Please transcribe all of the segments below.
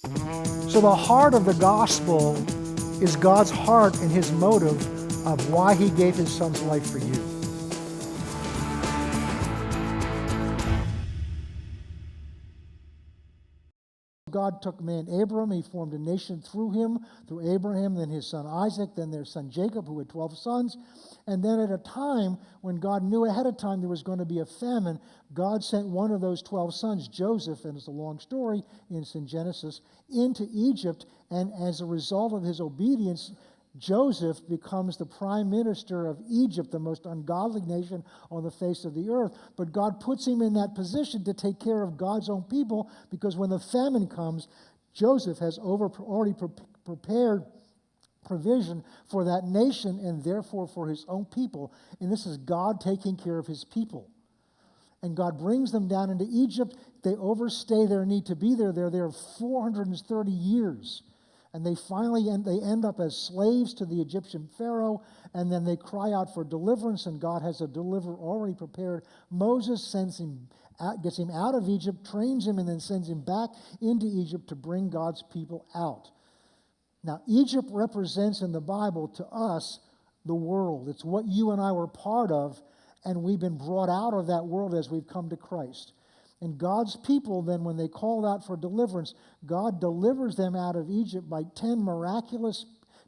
So the heart of the gospel is God's heart and his motive of why he gave his son's life for you. God took man Abram, he formed a nation through him, through Abraham, then his son Isaac, then their son Jacob, who had 12 sons. And then at a time when God knew ahead of time there was going to be a famine, God sent one of those 12 sons, Joseph, and it's a long story, it's in Genesis, into Egypt. And as a result of his obedience, Joseph becomes the prime minister of Egypt, the most ungodly nation on the face of the earth. But God puts him in that position to take care of God's own people, because when the famine comes, Joseph has already prepared provision for that nation and therefore for his own people. And this is God taking care of his people. And God brings them down into Egypt. They overstay their need to be there. They're there 430 years. And they finally end up as slaves to the Egyptian Pharaoh, and then they cry out for deliverance, and God has a deliverer already prepared. Moses gets him out of Egypt, trains him, and then sends him back into Egypt to bring God's people out. Now, Egypt represents in the Bible to us the world. It's what you and I were part of, and we've been brought out of that world as we've come to Christ. And God's people, then, when they called out for deliverance, God delivers them out of Egypt by 10 miraculous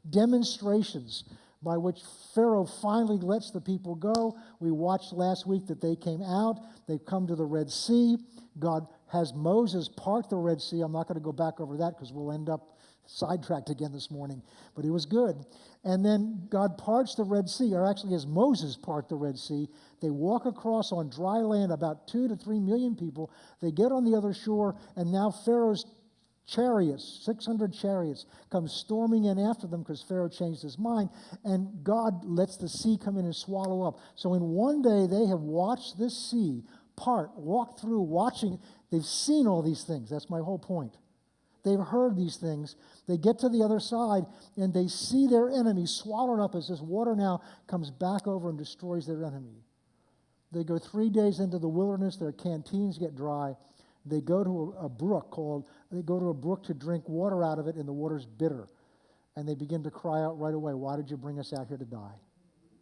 demonstrations by which Pharaoh finally lets the people go. We watched last week that they came out. They've come to the Red Sea. God has Moses part the Red Sea. I'm not going to go back over that because we'll end up sidetracked again this morning, but it was good. And then God parts the Red Sea, or actually has Moses part the Red Sea. They walk across on dry land, about 2 to 3 million people. They get on the other shore, and now Pharaoh's chariots, 600 chariots, come storming in after them because Pharaoh changed his mind, and God lets the sea come in and swallow up. So in one day, they have watched this sea part, walk through, watching. They've seen all these things. That's my whole point. They've heard these things. They get to the other side, and they see their enemy swallowed up as this water now comes back over and destroys their enemy. They go 3 days into the wilderness. Their canteens get dry. They go to a brook to drink water out of it, and the water's bitter. And they begin to cry out right away, "Why did you bring us out here to die?"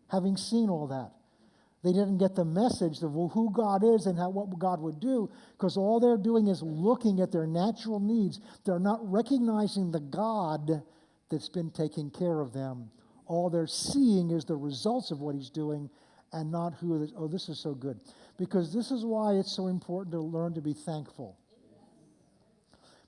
Having seen all that. They didn't get the message of who God is and what God would do, because all they're doing is looking at their natural needs. They're not recognizing the God that's been taking care of them. All they're seeing is the results of what he's doing and not who it is. Oh, this is so good. Because this is why it's so important to learn to be thankful.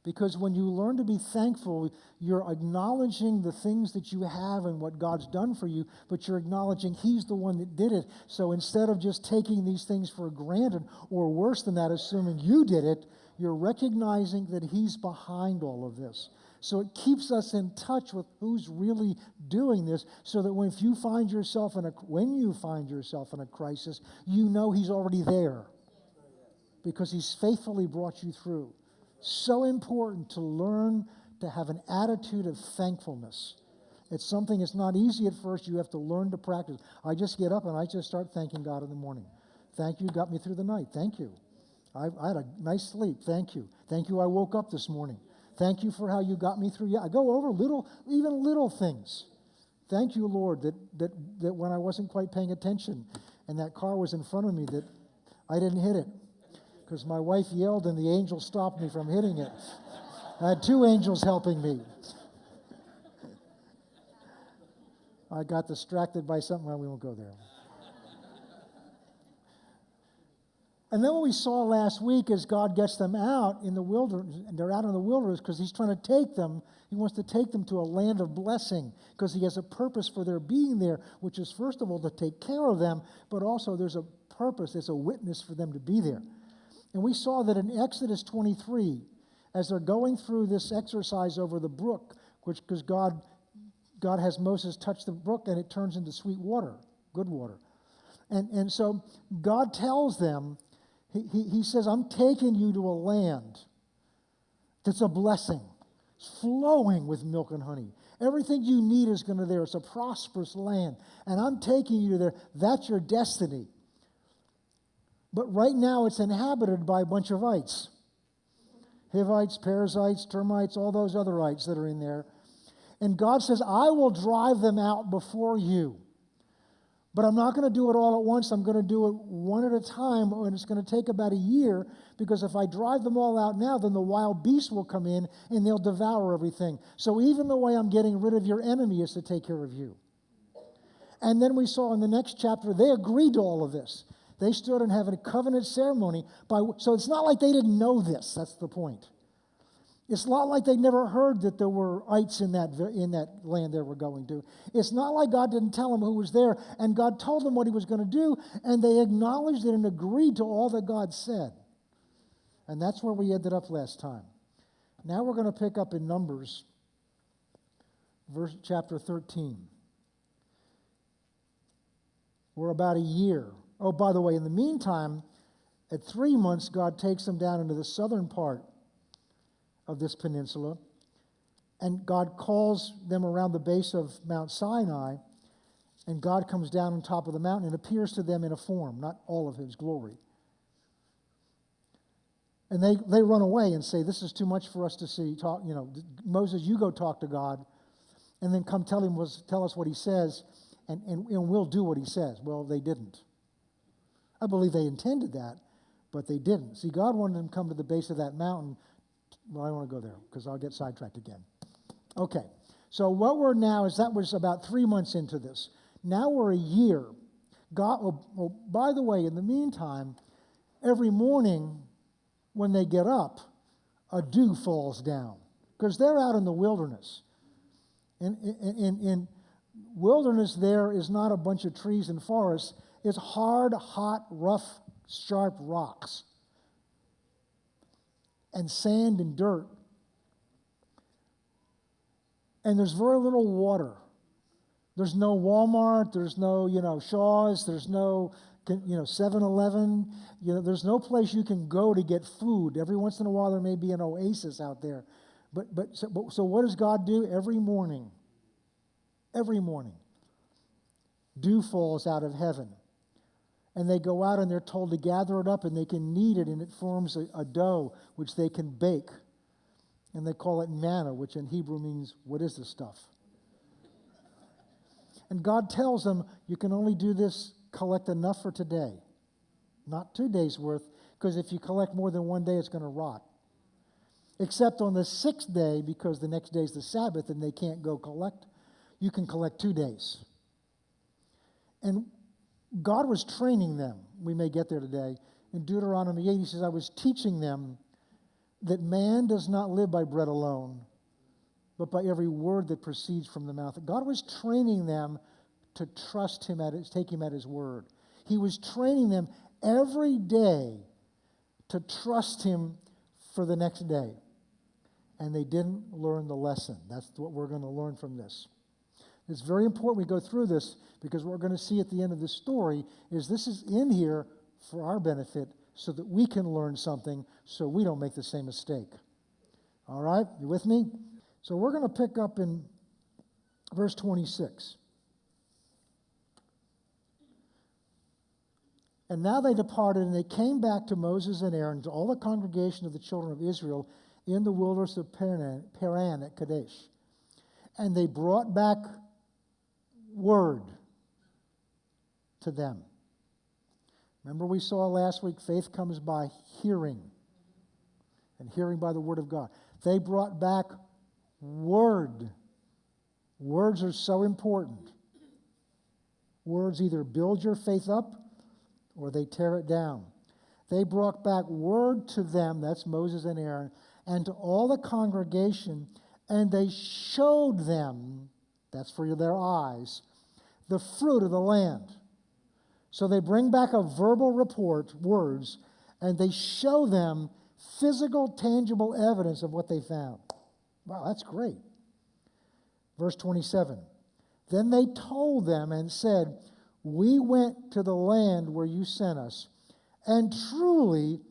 Because when you learn to be thankful, you're acknowledging the things that you have and what God's done for you, but you're acknowledging he's the one that did it. So instead of just taking these things for granted, or worse than that, assuming you did it, you're recognizing that he's behind all of this. So it keeps us in touch with who's really doing this, so that when you find yourself in a crisis, you know he's already there because he's faithfully brought you through. So important to learn to have an attitude of thankfulness. It's something that's not easy at first. You have to learn to practice. I just get up and I just start thanking God in the morning. Thank you, got me through the night. Thank you. I had a nice sleep. Thank you. Thank you, I woke up this morning. Thank you for how you got me through. Yeah, I go over even little things. Thank you, Lord, that when I wasn't quite paying attention and that car was in front of me, that I didn't hit it. Because my wife yelled and the angel stopped me from hitting it. I had 2 angels helping me. I got distracted by something. Well, we won't go there. And then what we saw last week is God gets them out in the wilderness, and they're out in the wilderness because he's trying to take them. He wants to take them to a land of blessing because he has a purpose for their being there, which is, first of all, to take care of them, but also there's a purpose, there's a witness for them to be there. And we saw that in Exodus 23, as they're going through this exercise over the brook, because God has Moses touch the brook and it turns into sweet water, good water. And so God tells them, he says, I'm taking you to a land that's a blessing. It's flowing with milk and honey. Everything you need is going to there. It's a prosperous land. And I'm taking you there. That's your destiny. But right now it's inhabited by a bunch of ites. Hivites, Perizzites, termites, all those other ites that are in there. And God says, I will drive them out before you. But I'm not going to do it all at once. I'm going to do it one at a time, and it's going to take about a year, because if I drive them all out now, then the wild beasts will come in and they'll devour everything. So even the way I'm getting rid of your enemy is to take care of you. And then we saw in the next chapter, they agreed to all of this. They stood and had a covenant ceremony. So it's not like they didn't know this. That's the point. It's not like they never heard that there were ites in that land they were going to. It's not like God didn't tell them who was there, and God told them what he was going to do, and they acknowledged it and agreed to all that God said. And that's where we ended up last time. Now we're going to pick up in Numbers, chapter 13. We're about a year. Oh, by the way, in the meantime, at 3 months, God takes them down into the southern part of this peninsula, and God calls them around the base of Mount Sinai, and God comes down on top of the mountain and appears to them in a form, not all of his glory. And they run away and say, this is too much for us to see. Moses, you go talk to God, and then come tell us what he says, and we'll do what he says. Well, they didn't. I believe they intended that, but they didn't. See, God wanted them to come to the base of that mountain. Well, I don't want to go there because I'll get sidetracked again. Okay, so what we're now is that was about 3 months into this. Now we're a year. By the way, in the meantime, every morning when they get up, a dew falls down because they're out in the wilderness. In wilderness, there is not a bunch of trees and forests. It's hard, hot, rough, sharp rocks and sand and dirt. And there's very little water. There's no Walmart, there's no, Shaw's, there's no, 7-Eleven. There's no place you can go to get food. Every once in a while there may be an oasis out there. So what does God do? Every morning, dew falls out of heaven. And they go out and they're told to gather it up, and they can knead it, and it forms a dough which they can bake. And they call it manna, which in Hebrew means, what is this stuff? And God tells them, you can only do this, collect enough for today. Not 2 days' worth, because if you collect more than 1 day, it's going to rot. Except on the 6th day, because the next day is the Sabbath and they can't go collect, you can collect 2 days. And God was training them. We may get there today. In Deuteronomy 8, he says, I was teaching them that man does not live by bread alone, but by every word that proceeds from the mouth. God was training them to trust him, take him at his word. He was training them every day to trust him for the next day. And they didn't learn the lesson. That's what we're going to learn from this. It's very important we go through this, because what we're going to see at the end of this story is this is in here for our benefit so that we can learn something so we don't make the same mistake. All right? You with me? So we're going to pick up in verse 26. And now they departed, and they came back to Moses and Aaron, to all the congregation of the children of Israel in the wilderness of Paran at Kadesh. And they brought back word to them. Remember we saw last week, faith comes by hearing, and hearing by the word of God. They brought back word. Words are so important. Words either build your faith up or they tear it down. They brought back word to them, that's Moses and Aaron, and to all the congregation, and they showed them, that's for their eyes, the fruit of the land. So they bring back a verbal report, words, and they show them physical, tangible evidence of what they found. Wow, that's great. Verse 27. Then they told them and said, we went to the land where you sent us, and truly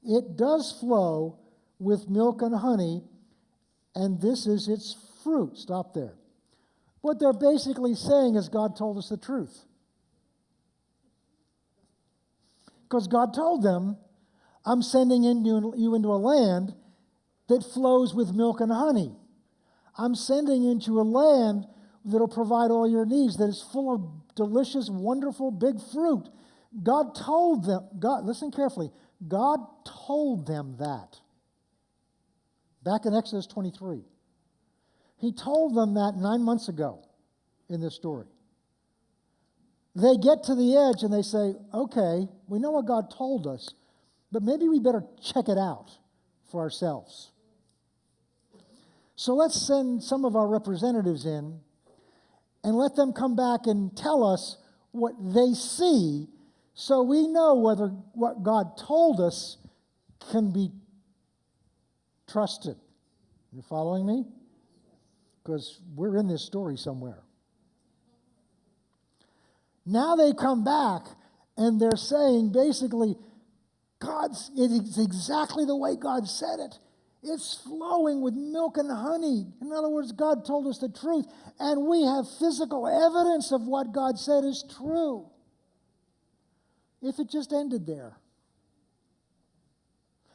it does flow with milk and honey, and this is its fruit. Stop there. What they're basically saying is God told us the truth. Because God told them, I'm sending you into a land, that flows with milk and honey. I'm sending you into a land that'll provide all your needs, that is full of delicious, wonderful, big fruit. God told them, listen carefully, God told them that. Back in Exodus 23. He told them that 9 months ago in this story. They get to the edge and they say, okay, we know what God told us, but maybe we better check it out for ourselves. So let's send some of our representatives in and let them come back and tell us what they see so we know whether what God told us can be trusted. You following me? Because we're in this story somewhere. Now they come back and they're saying basically, it's exactly the way God said it. It's flowing with milk and honey. In other words, God told us the truth, and we have physical evidence of what God said is true. If it just ended there.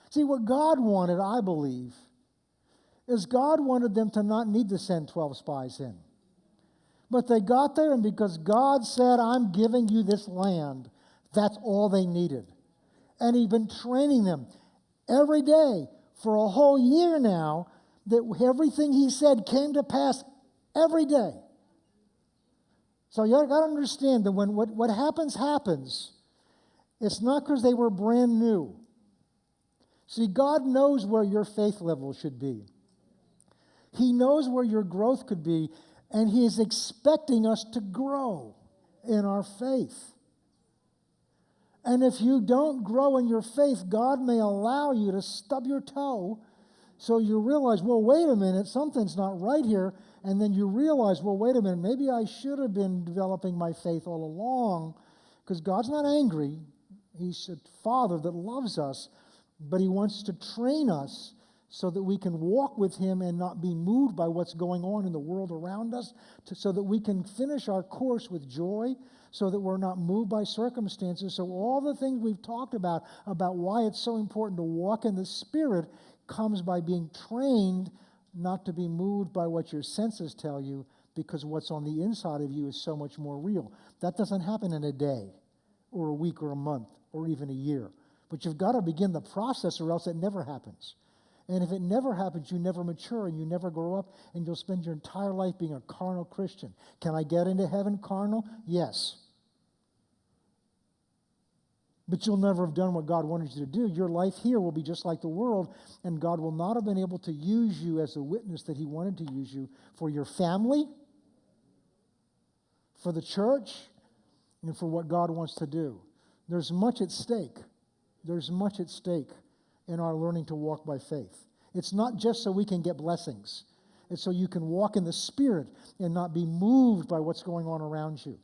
See, what God wanted, I believe, is God wanted them to not need to send 12 spies in. But they got there, and because God said, I'm giving you this land, that's all they needed. And He'd been training them every day for a whole year now, that everything He said came to pass every day. So you got to understand that when what happens, it's not because they were brand new. See, God knows where your faith level should be. He knows where your growth could be, and He is expecting us to grow in our faith. And if you don't grow in your faith, God may allow you to stub your toe so you realize, well, wait a minute, something's not right here. And then you realize, well, wait a minute, maybe I should have been developing my faith all along, because God's not angry. He's a Father that loves us, but He wants to train us so that we can walk with Him and not be moved by what's going on in the world around us, so that we can finish our course with joy, so that we're not moved by circumstances. So all the things we've talked about why it's so important to walk in the Spirit, comes by being trained not to be moved by what your senses tell you, because what's on the inside of you is so much more real. That doesn't happen in a day or a week or a month or even a year. But you've got to begin the process, or else it never happens. And if it never happens, you never mature and you never grow up, and you'll spend your entire life being a carnal Christian. Can I get into heaven carnal? Yes. But you'll never have done what God wanted you to do. Your life here will be just like the world, and God will not have been able to use you as a witness that He wanted to use you for your family, for the church, and for what God wants to do. There's much at stake. There's much at stake in our learning to walk by faith. It's not just so we can get blessings. It's so you can walk in the Spirit and not be moved by what's going on around you.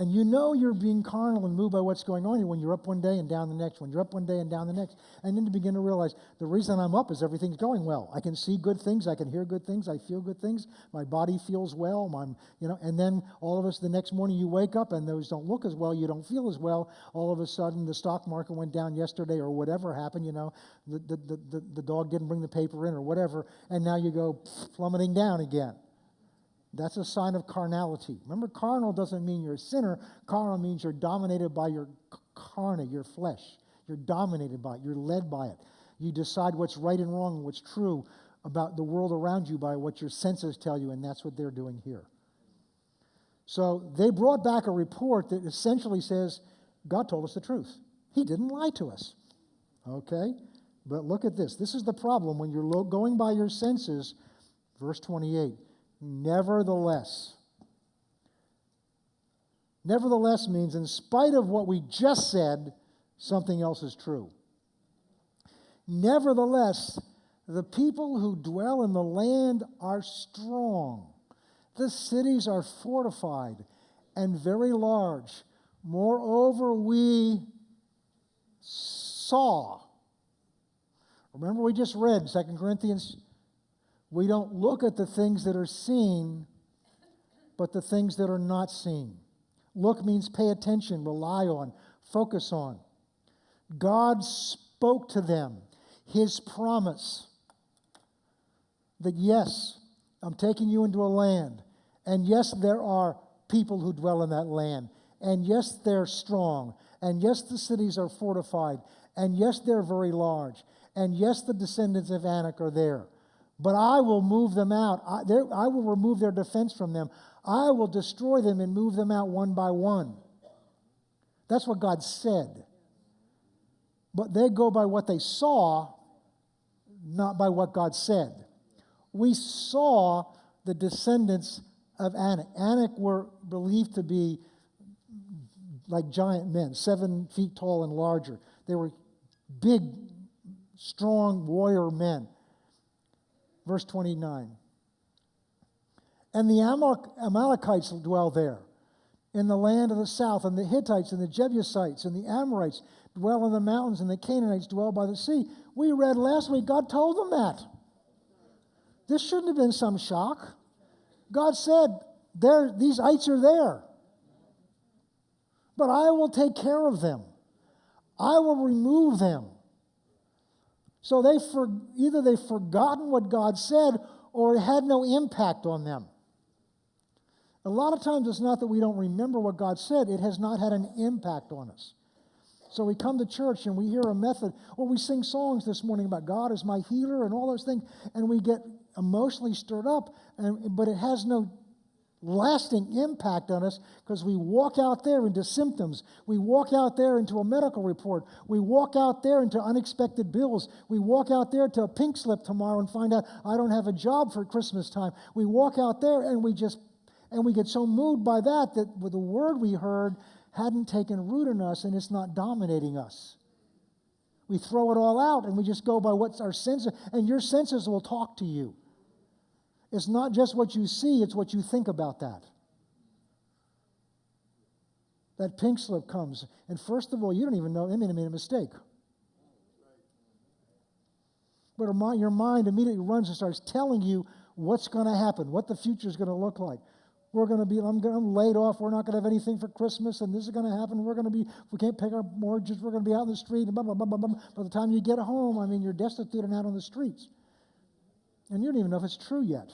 And you know you're being carnal and moved by what's going on when you're up one day and down the next, when you're up one day and down the next. And then you begin to realize the reason I'm up is everything's going well. I can see good things, I can hear good things, I feel good things, my body feels well, and then all of us the next morning you wake up and those don't look as well, you don't feel as well. All of a sudden the stock market went down yesterday or whatever happened, the dog didn't bring the paper in or whatever, and now you go plummeting down again. That's a sign of carnality. Remember, carnal doesn't mean you're a sinner. Carnal means you're dominated by your carne, your flesh. You're dominated by it. You're led by it. You decide what's right and wrong and what's true about the world around you by what your senses tell you, and that's what they're doing here. So they brought back a report that essentially says, God told us the truth. He didn't lie to us. Okay? But look at this. This is the problem when you're going by your senses. Verse 28. Nevertheless means in spite of what we just said, something else is true. Nevertheless, the people who dwell in the land are strong. The cities are fortified and very large. Moreover, we saw. Remember we just read 2 Corinthians. We don't look at the things that are seen, but the things that are not seen. Look means pay attention, rely on, focus on. God spoke to them. His promise that yes, I'm taking you into a land, and yes, there are people who dwell in that land, and yes, they're strong, and yes, the cities are fortified, and yes, they're very large, and yes, the descendants of Anak are there. But I will move them out. I will remove their defense from them. I will destroy them and move them out one by one. That's what God said. But they go by what they saw, not by what God said. We saw the descendants of Anak. Anak were believed to be like giant men, 7 feet tall and larger. They were big, strong warrior men. Verse 29. And the Amalekites dwell there, in the land of the south, and the Hittites and the Jebusites and the Amorites dwell in the mountains, and the Canaanites dwell by the sea. We read last week, God told them that. This shouldn't have been some shock. God said, these ites are there. But I will take care of them. I will remove them. So either they've forgotten what God said or it had no impact on them. A lot of times it's not that we don't remember what God said, it has not had an impact on us. So we come to church and we hear a method, or we sing songs this morning about God is my healer and all those things, and we get emotionally stirred up, but it has no lasting impact on us because we walk out there into symptoms. We walk out there into a medical report. We walk out there into unexpected bills. We walk out there to a pink slip tomorrow and find out I don't have a job for Christmas time. We walk out there and we get so moved by that with the word we heard hadn't taken root in us and it's not dominating us. We throw it all out and we just go by what's our senses, and your senses will talk to you. It's not just what you see, it's what you think about that. That pink slip comes, and first of all, you don't even know they may have made a mistake. But your mind immediately runs and starts telling you what's going to happen, what the future is going to look like. I'm laid off, we're not going to have anything for Christmas, and this is going to happen, we can't pay our mortgages, we're going to be out in the street, and blah, blah, blah, blah, blah. By the time you get home, you're destitute and out on the streets. And you don't even know if it's true yet.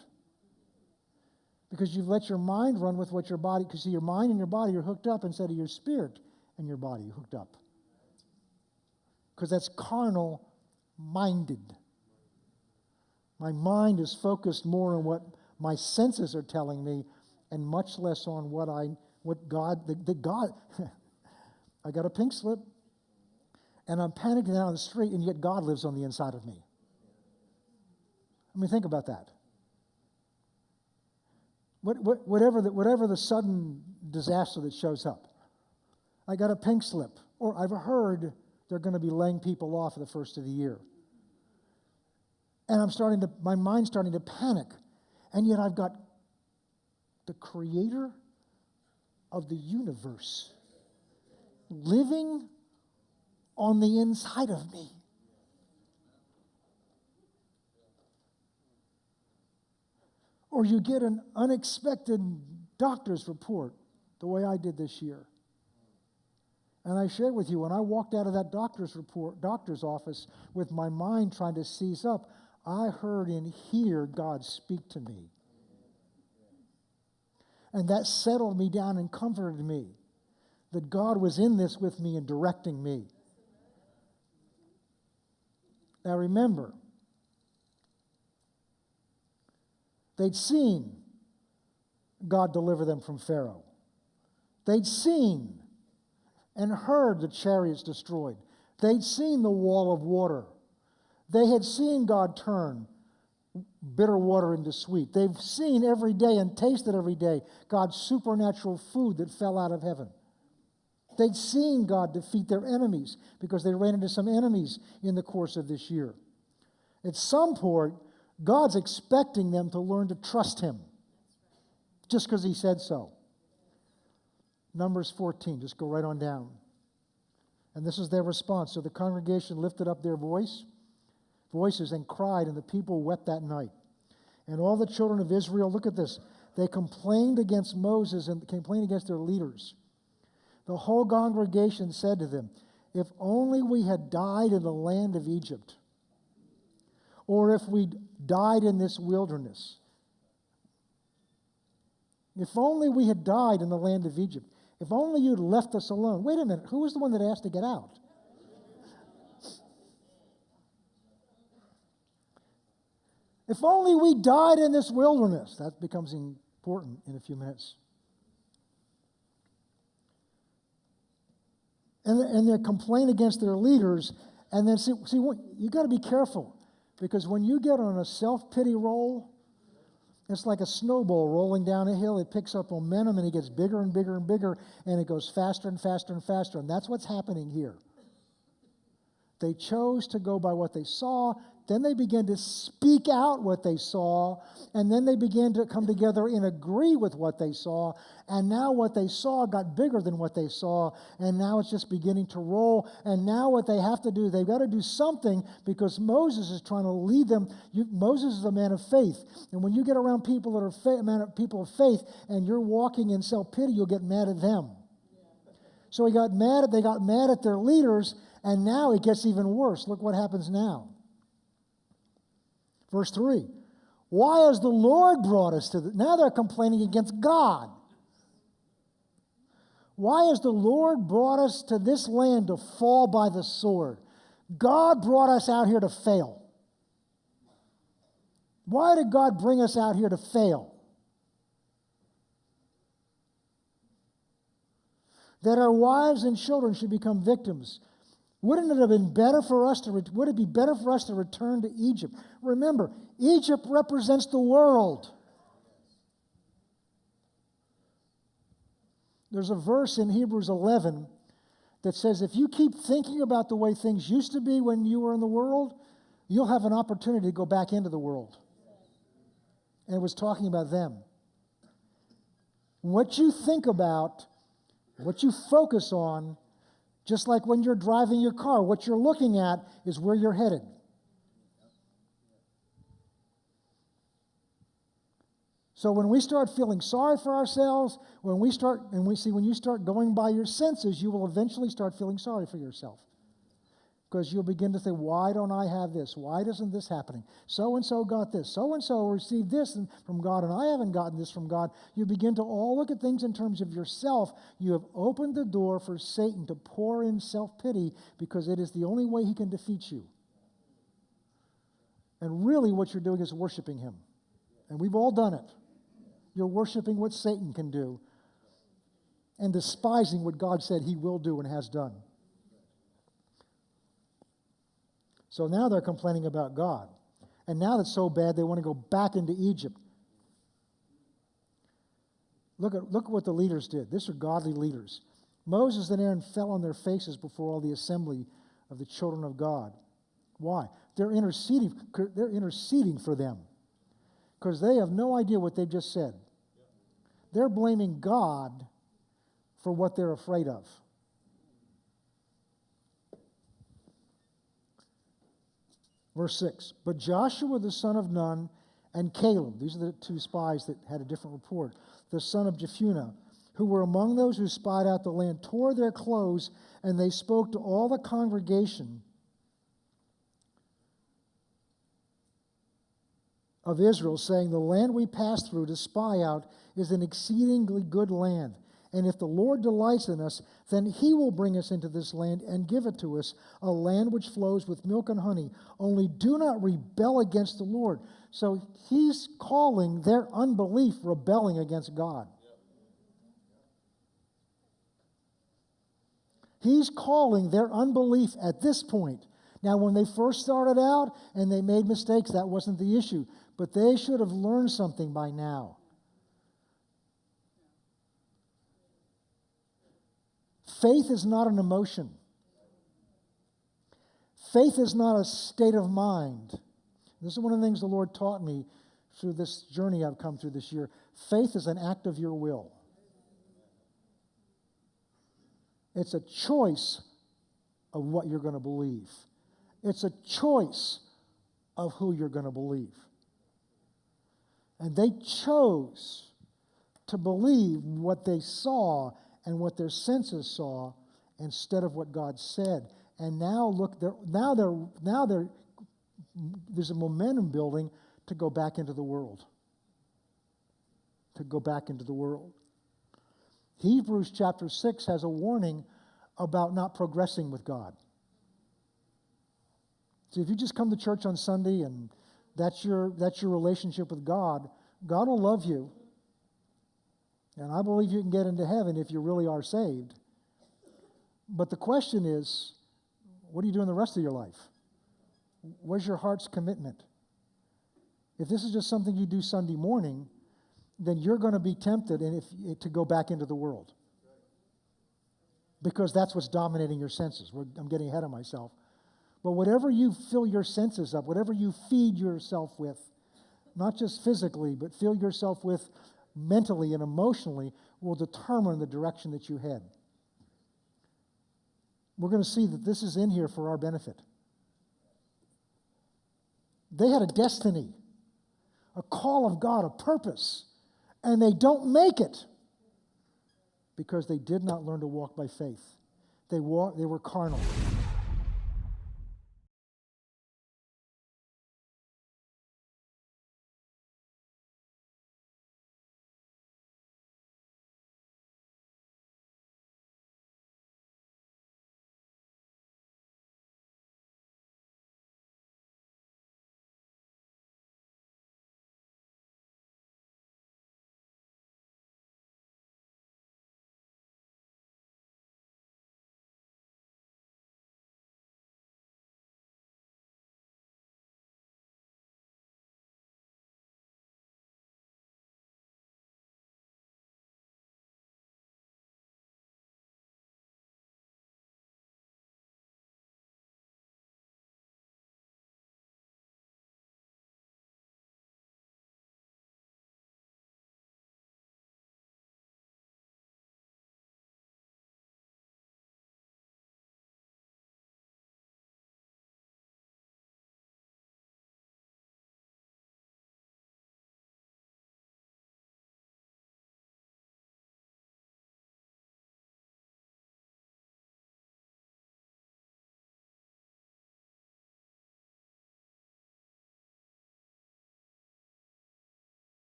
Because you've let your mind run with what your body, because your mind and your body are hooked up instead of your spirit and your body hooked up. Because that's carnal minded. My mind is focused more on what my senses are telling me and much less on what God, I got a pink slip and I'm panicking out on the street, and yet God lives on the inside of me. Think about that. Whatever the sudden disaster that shows up, I got a pink slip, or I've heard they're going to be laying people off at the first of the year. And my mind's starting to panic, and yet I've got the creator of the universe living on the inside of me. Or you get an unexpected doctor's report, the way I did this year. And I shared with you, when I walked out of that doctor's office with my mind trying to seize up, I heard and hear God speak to me. And that settled me down and comforted me that God was in this with me and directing me. Now remember, they'd seen God deliver them from Pharaoh. They'd seen and heard the chariots destroyed. They'd seen the wall of water. They had seen God turn bitter water into sweet. They've seen every day and tasted every day God's supernatural food that fell out of heaven. They'd seen God defeat their enemies because they ran into some enemies in the course of this year. At some point, God's expecting them to learn to trust Him just because He said so. Numbers 14, just go right on down. And this is their response. So the congregation lifted up their voices and cried, and the people wept that night. And all the children of Israel, look at this, they complained against Moses and complained against their leaders. The whole congregation said to them, if only we had died in the land of Egypt, or if we died in this wilderness. If only we had died in the land of Egypt. If only you'd left us alone. Wait a minute, who was the one that asked to get out? If only we died in this wilderness. That becomes important in a few minutes. And they complain against their leaders. And then, see, you got to be careful. Because when you get on a self-pity roll, it's like a snowball rolling down a hill. It picks up momentum and it gets bigger and bigger and bigger, and it goes faster and faster and faster. And that's what's happening here. They chose to go by what they saw. Then they began to speak out what they saw, and then they began to come together and agree with what they saw, and now what they saw got bigger than what they saw, and now it's just beginning to roll, and now what they have to do, they've got to do something because Moses is trying to lead them. Moses is a man of faith, and when you get around people that are people of faith, and you're walking in self-pity, you'll get mad at them. So they got mad at their leaders, and now it gets even worse. Look what happens now. Verse 3, why has the Lord brought us to this? Now they're complaining against God. Why has the Lord brought us to this land to fall by the sword? God brought us out here to fail. Why did God bring us out here to fail? That our wives and children should become victims. Wouldn't it have been better for us would it be better for us to return to Egypt? Remember, Egypt represents the world. There's a verse in Hebrews 11 that says if you keep thinking about the way things used to be when you were in the world, you'll have an opportunity to go back into the world. And it was talking about them. What you think about, what you focus on, just like when you're driving your car, what you're looking at is where you're headed. So when we start feeling sorry for ourselves, when you start going by your senses, you will eventually start feeling sorry for yourself. Because you'll begin to say, why don't I have this? Why isn't this happening? So-and-so got this. So-and-so received this from God, and I haven't gotten this from God. You begin to all look at things in terms of yourself. You have opened the door for Satan to pour in self-pity because it is the only way he can defeat you. And really what you're doing is worshiping him. And we've all done it. You're worshiping what Satan can do and despising what God said he will do and has done. So now they're complaining about God. And now that's so bad, they want to go back into Egypt. Look at what the leaders did. These are godly leaders. Moses and Aaron fell on their faces before all the assembly of the children of God. Why? They're interceding for them because they have no idea what they've just said. They're blaming God for what they're afraid of. Verse 6, but Joshua the son of Nun and Caleb, these are the two spies that had a different report, the son of Jephunneh, who were among those who spied out the land, tore their clothes, and they spoke to all the congregation of Israel, saying, the land we passed through to spy out is an exceedingly good land. And if the Lord delights in us, then he will bring us into this land and give it to us, a land which flows with milk and honey. Only do not rebel against the Lord. So he's calling their unbelief rebelling against God. He's calling their unbelief at this point. Now, when they first started out and they made mistakes, that wasn't the issue. But they should have learned something by now. Faith is not an emotion. Faith is not a state of mind. This is one of the things the Lord taught me through this journey I've come through this year. Faith is an act of your will. It's a choice of what you're going to believe. It's a choice of who you're going to believe. And they chose to believe what they saw and what their senses saw instead of what God said. And now look, they're there's a momentum building to go back into the world. To go back into the world. Hebrews chapter 6 has a warning about not progressing with God. See, if you just come to church on Sunday and that's your relationship with God, God will love you. And I believe you can get into heaven if you really are saved. But the question is, what are you doing the rest of your life? Where's your heart's commitment? If this is just something you do Sunday morning, then you're going to be tempted to go back into the world. Because that's what's dominating your senses. I'm getting ahead of myself. But whatever you fill your senses up, whatever you feed yourself with, not just physically, but fill yourself with mentally and emotionally, will determine the direction that you head. We're going to see that this is in here for our benefit. They had a destiny, a call of God, a purpose, and they don't make it because they did not learn to walk by faith. They were carnal.